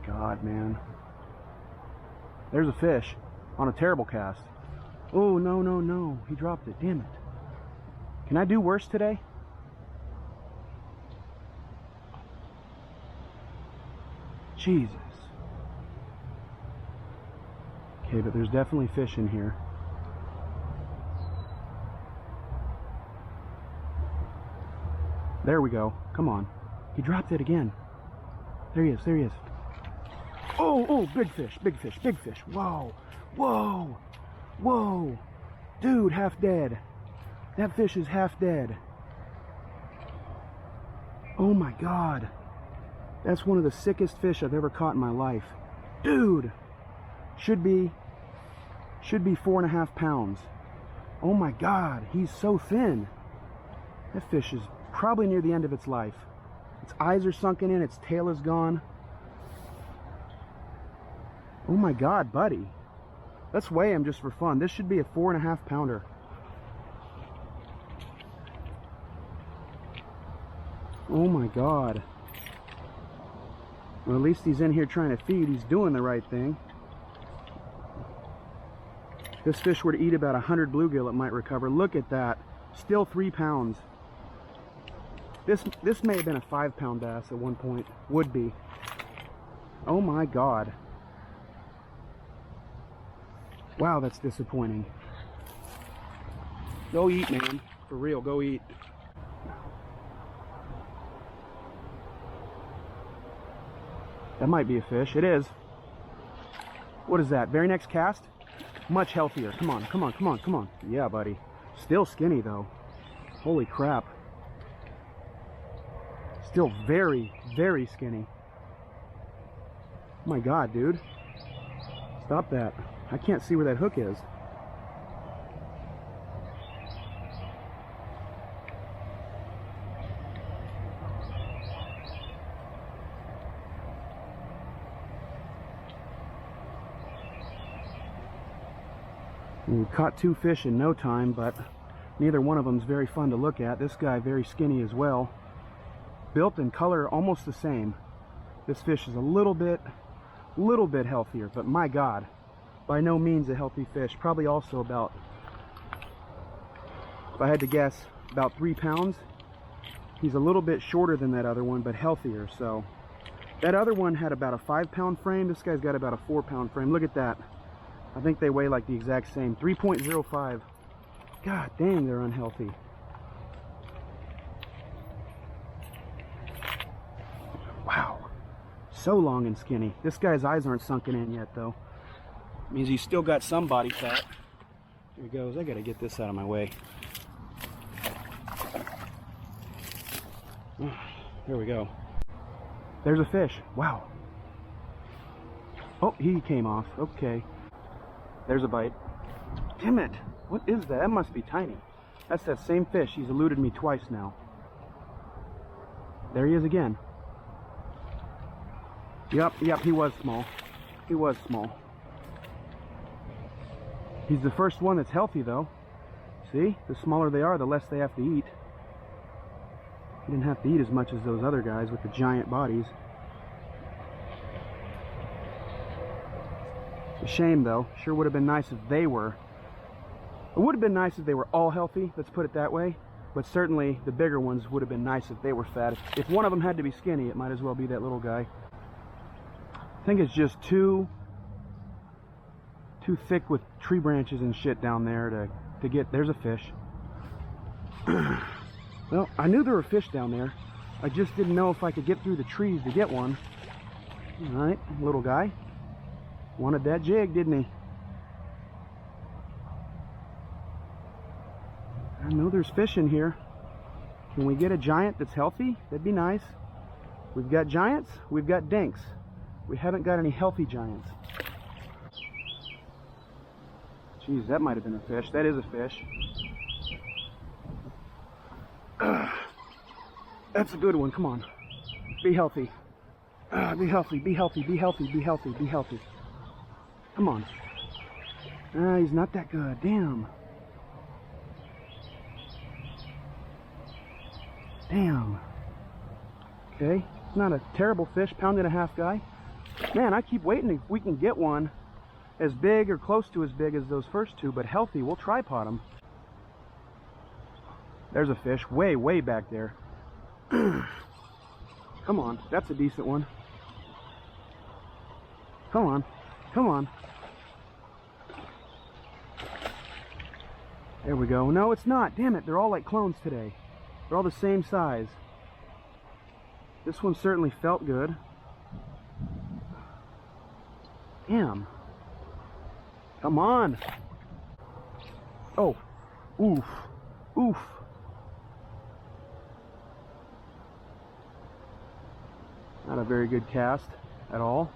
God, man. There's a fish on a terrible cast. Oh, no, no, no. He dropped it. Damn it. Can I do worse today? Jesus. Okay, but there's definitely fish in here. There we go. Come on. He dropped it again. There he is. There he is. Oh, oh, big fish, big fish, big fish. Whoa, whoa, whoa. Dude, half dead. That fish is half dead. Oh my God. That's one of the sickest fish I've ever caught in my life. Dude, should be 4.5 pounds. Oh my God, he's so thin. That fish is probably near the end of its life. Its eyes are sunken in, its tail is gone. Oh my God, buddy. Let's weigh him just for fun. This should be a 4.5 pounder. Oh my God. Well, at least he's in here trying to feed. He's doing the right thing. If this fish were to eat about 100 bluegill, it might recover. Look at that. Still 3 pounds. This may have been a 5-pound bass at one point. Would be. Oh my God. Wow, that's disappointing. Go eat, man. For real, go eat. That might be a fish. It is. What is that? Very next cast? Much healthier. Come on, come on, come on, come on. Yeah, buddy. Still skinny, though. Holy crap. Still very, very skinny. Oh my God, dude. Stop that. I can't see where that hook is. We caught 2 fish in no time, but neither one of them is very fun to look at. This guy very skinny as well. Built and color almost the same. This fish is a little bit healthier, but my God, by no means a healthy fish. Probably also about, if I had to guess, about 3 pounds. He's a little bit shorter than that other one, but healthier. So that other one had about a 5-pound frame. This guy's got about a 4-pound frame. Look at that. I think they weigh like the exact same. 3.05. God dang, they're unhealthy. Wow. So long and skinny. This guy's eyes aren't sunken in yet, though. Means he's still got some body fat. Here he goes. I gotta get this out of my way. There we go. There's a fish. Wow. Oh, he came off. Okay. There's a bite. Damn it. What is that? That must be tiny. That's that same fish. He's eluded me twice now. There he is again. Yep, he was small. He was small. He's the first one that's healthy, though. See? The smaller they are, the less they have to eat. He didn't have to eat as much as those other guys with the giant bodies. A shame, though. Sure would have been nice if they were. It would have been nice if they were all healthy, let's put it that way. But certainly the bigger ones would have been nice if they were fat. If one of them had to be skinny, it might as well be that little guy. I think it's just too thick with tree branches and shit down there to get. There's a fish. Well, I knew there were fish down there. I just didn't know if I could get through the trees to get one. All right, little guy. Wanted that jig, didn't he? I know there's fish in here. Can we get a giant that's healthy? That'd be nice. We've got giants, we've got dinks. We haven't got any healthy giants. Jeez, that might have been a fish. That is a fish. That's a good one. Come on. Be healthy. Be healthy, be healthy, be healthy, be healthy, be healthy. Come on. He's not that good. Damn. Damn. Okay. It's not a terrible fish. 1.5 pound guy. Man, I keep waiting if we can get one as big or close to as big as those first two, but healthy. We'll tripod them. There's a fish way, way back there. Come on, that's a decent one. Come on, come on. There we go. No, it's not. Damn it, they're all like clones today. They're all the same size. This one certainly felt good. Damn. Come on. Oh. Oof. Oof. Not a very good cast at all.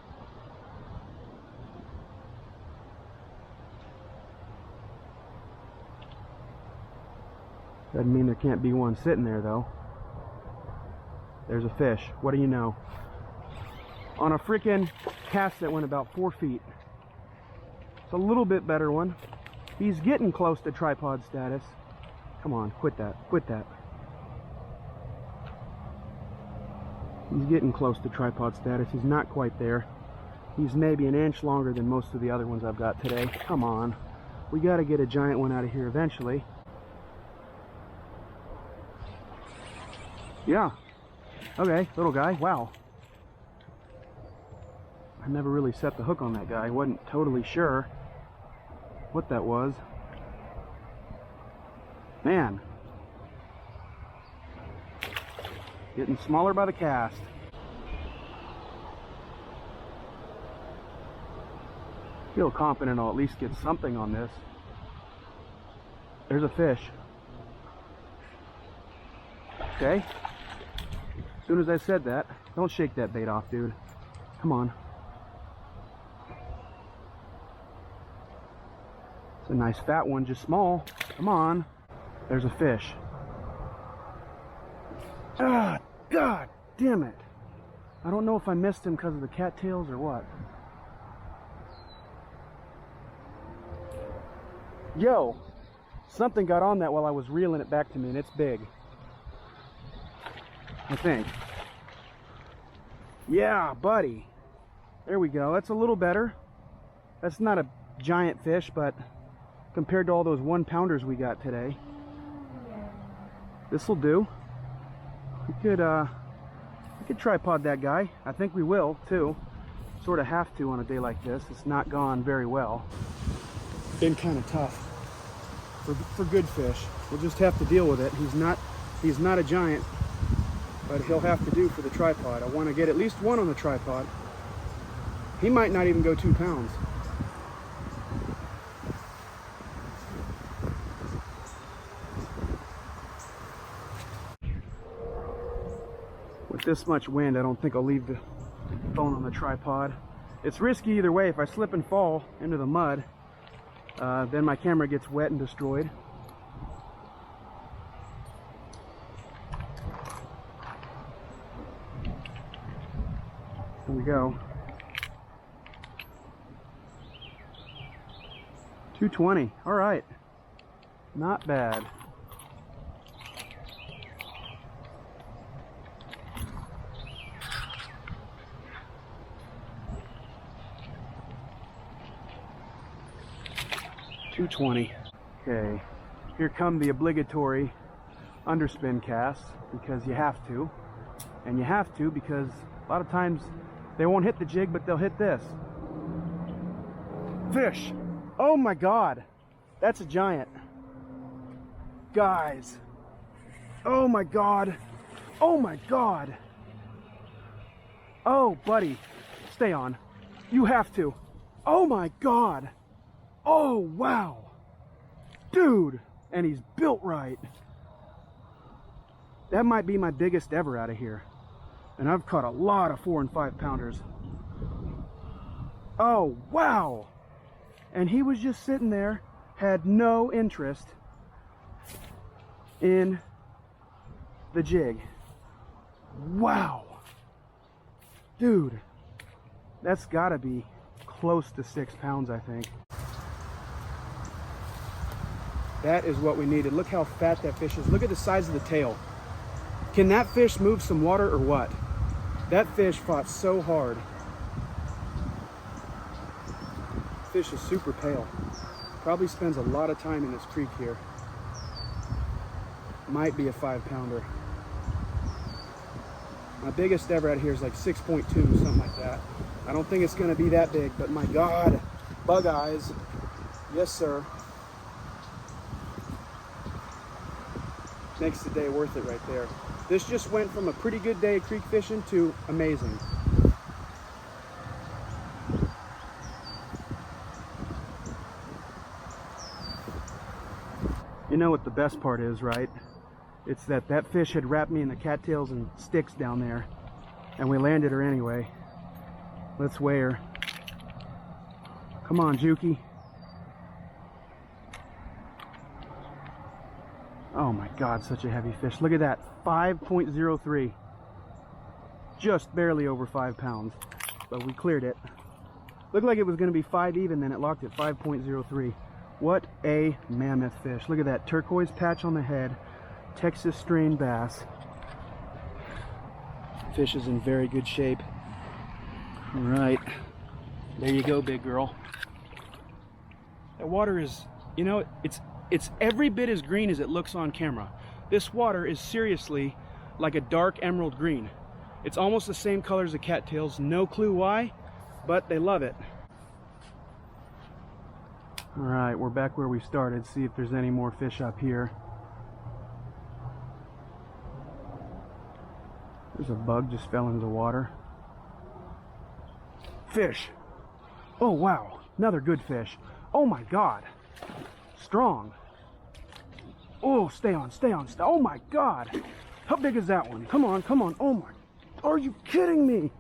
Doesn't mean there can't be one sitting there though. There's a fish. What do you know? On a freaking cast that went about 4 feet. It's a little bit better one. He's getting close to tripod status. Come on, quit that. Quit that. He's getting close to tripod status. He's not quite there. He's maybe an inch longer than most of the other ones I've got today. Come on. We got to get a giant one out of here eventually. Yeah. Okay, little guy. Wow. I never really set the hook on that guy. I wasn't totally sure what that was. Man. Getting smaller by the cast. Feel confident I'll at least get something on this. There's a fish. Okay. As soon as I said that, don't shake that bait off, dude. Come on. It's a nice fat one, just small. Come on. There's a fish. Ah, God damn it. I don't know if I missed him because of the cattails or what. Yo, something got on that while I was reeling it back to me, and it's big. I think. Yeah, buddy. There we go. That's a little better. That's not a giant fish, but compared to all those 1-pounders we got today, this'll do. We could tripod that guy. I think we will too. Sort of have to on a day like this. It's not gone very well. Been kind of tough for good fish. We'll just have to deal with it. He's not a giant, but he'll have to do for the tripod. I want to get at least one on the tripod. He might not even go 2 pounds. With this much wind, I don't think I'll leave the phone on the tripod. It's risky either way. If I slip and fall into the mud, then my camera gets wet and destroyed. Here we go. 220. All right. Not bad. $2.20. Okay. Here come the obligatory underspin casts, because you have to. And you have to because a lot of times they won't hit the jig, but they'll hit this. Fish! Oh my God! That's a giant. Guys! Oh my God! Oh my God! Oh, buddy! Stay on. You have to. Oh my God! Oh, wow! Dude! And he's built right. That might be my biggest ever out of here. And I've caught a lot of 4 and 5 pounders. Oh, wow! And he was just sitting there, had no interest in the jig. Wow! Dude, that's gotta be close to 6 pounds, I think. That is what we needed. Look how fat that fish is. Look at the size of the tail. Can that fish move some water or what? That fish fought so hard. fish is super pale. Probably spends a lot of time in this creek here. Might be a 5-pounder. My biggest ever out here is like 6.2, something like that. I don't think it's gonna be that big, but my God, bug eyes. Yes, sir. Makes the day worth it right there. This just went from a pretty good day of creek fishing to amazing. You know what the best part is, right? It's that that fish had wrapped me in the cattails and sticks down there, and we landed her anyway. Let's weigh her. Come on, Juki. Oh my God, such a heavy fish. Look at that, 5.03. Just barely over 5 pounds, but we cleared it. Looked like it was gonna be 5 even, then it locked at 5.03. What a mammoth fish. Look at that turquoise patch on the head. Texas strain bass. Fish is in very good shape. All right, there you go, big girl. That water is, you know, it's every bit as green as it looks on camera. This water is seriously like a dark emerald green. It's almost the same color as the cattails. No clue why, but they love it. All right, we're back where we started. See if there's any more fish up here. There's a bug just fell into the water. Fish. Oh wow, another good fish. Oh my God, strong. Oh, stay on, stay on, stay. Oh my God, how big is that one? Come on, come on. Oh my, are you kidding me?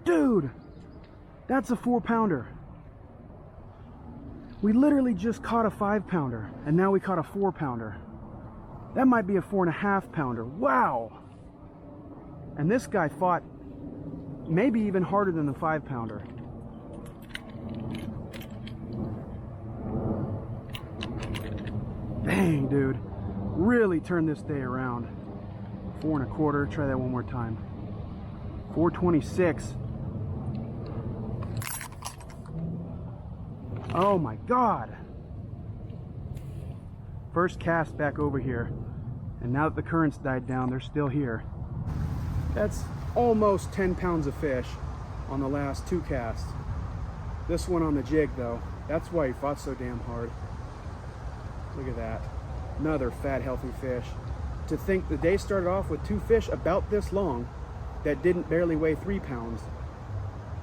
Dude, that's a 4-pounder. We literally just caught a 5-pounder, and now we caught a 4-pounder. That might be a 4.5-pounder. Wow. And this guy fought maybe even harder than the 5-pounder. Dang, dude. Really turned this day around. 4 1/4. Try that one more time. 4.26. Oh my God. First cast back over here. And now that the currents died down, they're still here. That's almost 10 pounds of fish on the last 2 casts. This one on the jig though, that's why he fought so damn hard. Look at that. Another fat, healthy fish. To think the day started off with 2 fish about this long that didn't barely weigh 3 pounds.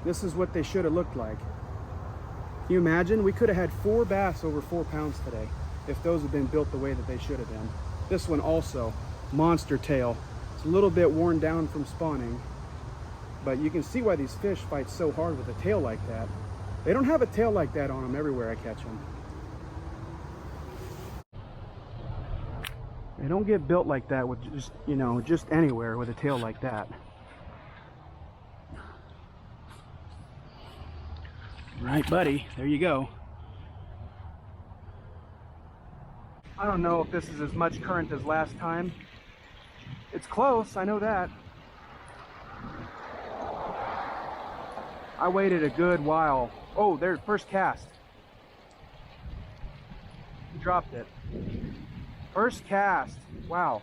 This is what they should have looked like. Can you imagine? We could have had 4 bass over 4 pounds today if those had been built the way that they should have been. This one also, monster tail. It's a little bit worn down from spawning, but you can see why these fish fight so hard with a tail like that. They don't have a tail like that on them everywhere I catch them. They don't get built like that with just, you know, just anywhere with a tail like that. Right, buddy, there you go. I don't know if this is as much current as last time. It's close, I know that. I waited a good while. Oh, there's first cast. Dropped it. First cast. Wow.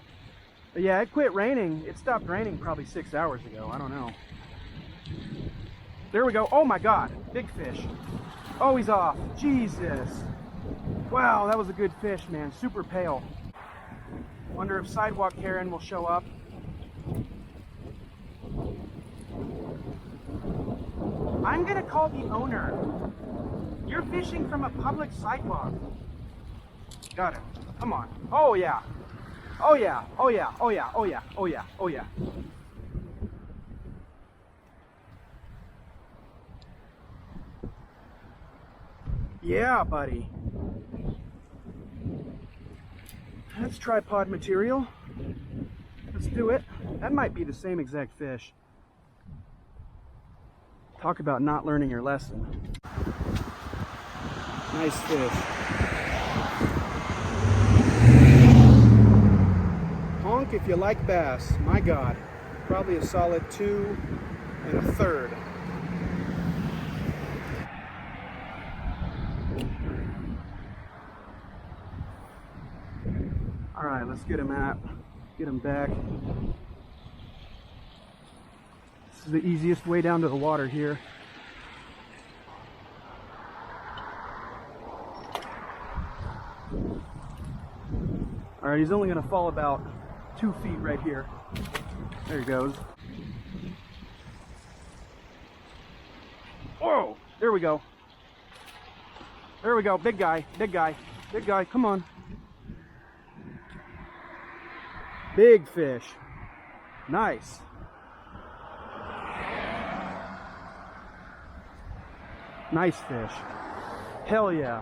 But yeah, it quit raining. It stopped raining probably 6 hours ago. I don't know. There we go. Oh my God. Big fish. Oh, he's off. Jesus. Wow, that was a good fish, man. Super pale. Wonder if Sidewalk Karen will show up. I'm gonna call the owner. You're fishing from a public sidewalk. Got it. Come on. Oh yeah. Oh yeah. Oh yeah. Oh yeah. Oh yeah. Oh yeah. Oh yeah. Yeah, buddy. That's tripod material. Let's do it. That might be the same exact fish. Talk about not learning your lesson. Nice fish. Honk if you like bass. My God. Probably a solid 2 1/3. All right, let's get him out. Get him back. This is the easiest way down to the water here. All right, he's only gonna fall about 2 feet right here. There he goes. Whoa, there we go. There we go, big guy, big guy, big guy, come on. Big fish. Nice. Nice fish. Hell yeah.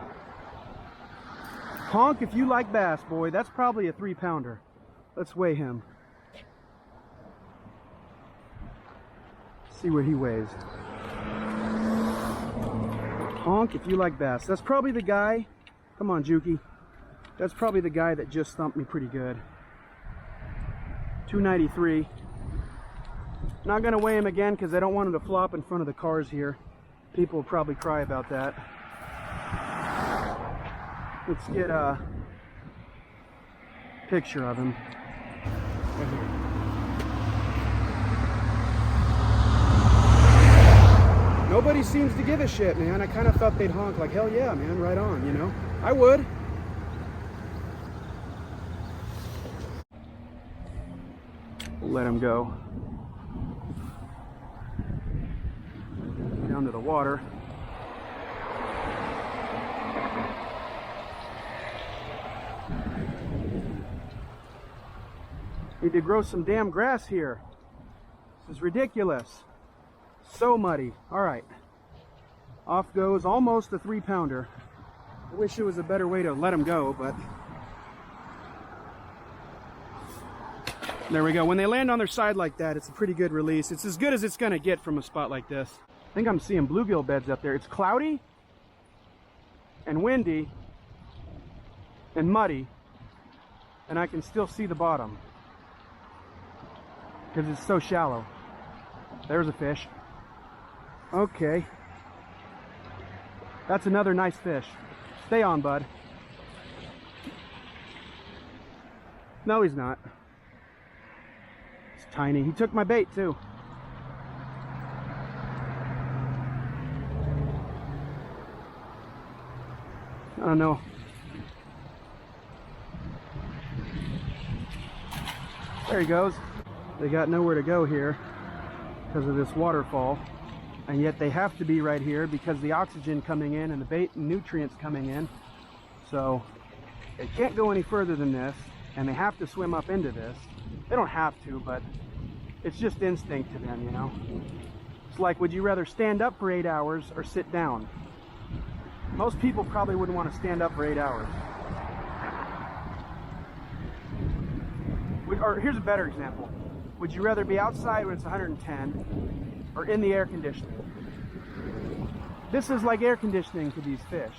Honk if you like bass, boy. That's probably a 3-pounder. Let's weigh him. See what he weighs. Honk if you like bass. That's probably the guy. Come on, Juki. That's probably the guy that just thumped me pretty good. 293. Not gonna weigh him again because I don't want him to flop in front of the cars here. People will probably cry about that. Let's get a picture of him. Right here. Nobody seems to give a shit, man. I kind of thought they'd honk like, hell yeah, man, right on, you know? I would. We'll let him go. Down to the water. Need to grow some damn grass here. This is ridiculous. So muddy. All right. Off goes almost a 3-pounder. I wish there was a better way to let him go, but there we go. When they land on their side like that, it's a pretty good release. It's as good as it's gonna get from a spot like this. I think I'm seeing bluegill beds up there. It's cloudy and windy and muddy, and I can still see the bottom because it's so shallow. There's a fish. Okay. That's another nice fish. Stay on, bud. No, he's not. It's tiny. He took my bait, too. I don't know. There he goes. They got nowhere to go here because of this waterfall, and yet they have to be right here because the oxygen coming in and the bait and nutrients coming in. So they can't go any further than this, and they have to swim up into this. They don't have to, but it's just instinct to them, you know. It's like, would you rather stand up for 8 hours or sit down? Most people probably wouldn't want to stand up for 8 hours. Or here's a better example. Would you rather be outside when it's 110 or in the air conditioning? This is like air conditioning to these fish.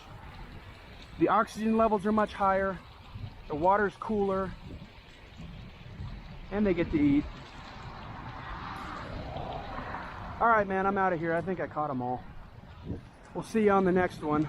The oxygen levels are much higher, the water's cooler, and they get to eat. All right, man, I'm out of here. I think I caught them all. We'll see you on the next one.